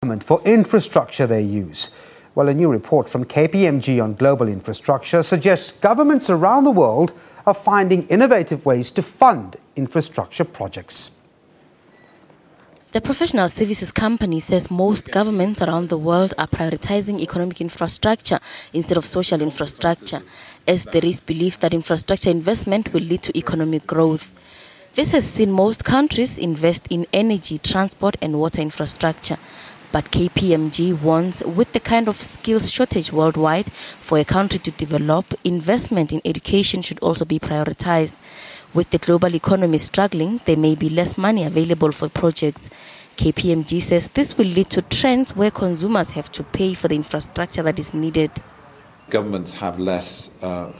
for infrastructure they use. Well, a new report from KPMG on global infrastructure suggests governments around the world are finding innovative ways to fund infrastructure projects. The professional services company says most governments around the world are prioritizing economic infrastructure instead of social infrastructure, as there is belief that infrastructure investment will lead to economic growth. This has seen most countries invest in energy, transport and water infrastructure. But KPMG warns with the kind of skills shortage worldwide for a country to develop, investment in education should also be prioritized. With the global economy struggling, there may be less money available for projects. KPMG says this will lead to trends where consumers have to pay for the infrastructure that is needed. Governments have less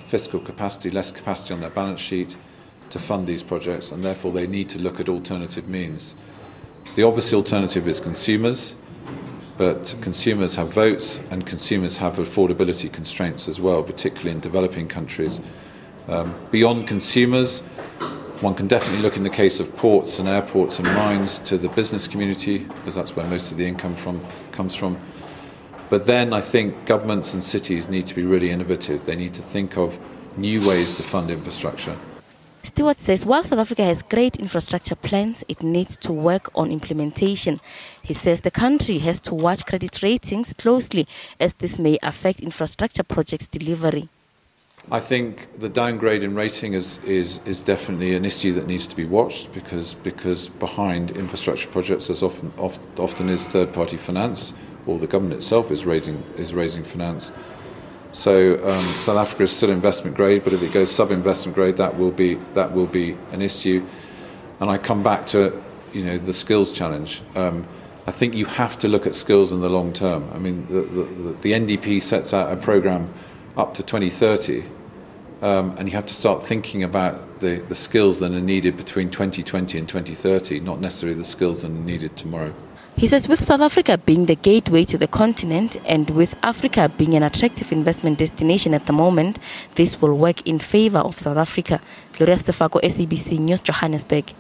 fiscal capacity, less capacity on their balance sheet to fund these projects, and therefore they need to look at alternative means. The obvious alternative is consumers, but consumers have votes and consumers have affordability constraints as well, particularly in developing countries. Beyond consumers, one can definitely look in the case of ports and airports and mines to the business community, because that's where most of the income comes from. But then I think governments and cities need to be really innovative. They need to think of new ways to fund infrastructure. Stewart says while South Africa has great infrastructure plans, it needs to work on implementation. He says the country has to watch credit ratings closely, as this may affect infrastructure projects' delivery. I think the downgrade in rating is definitely an issue that needs to be watched, because behind infrastructure projects as often is third-party finance, or the government itself is raising finance. So South Africa is still investment grade, but if it goes sub-investment grade, that will be an issue. And I come back to the skills challenge. I think you have to look at skills in the long term. I mean, the NDP sets out a program up to 2030, and you have to start thinking about the skills that are needed between 2020 and 2030, not necessarily the skills that are needed tomorrow. He says with South Africa being the gateway to the continent and with Africa being an attractive investment destination at the moment, this will work in favor of South Africa. Gloria Stefako, SABC News, Johannesburg.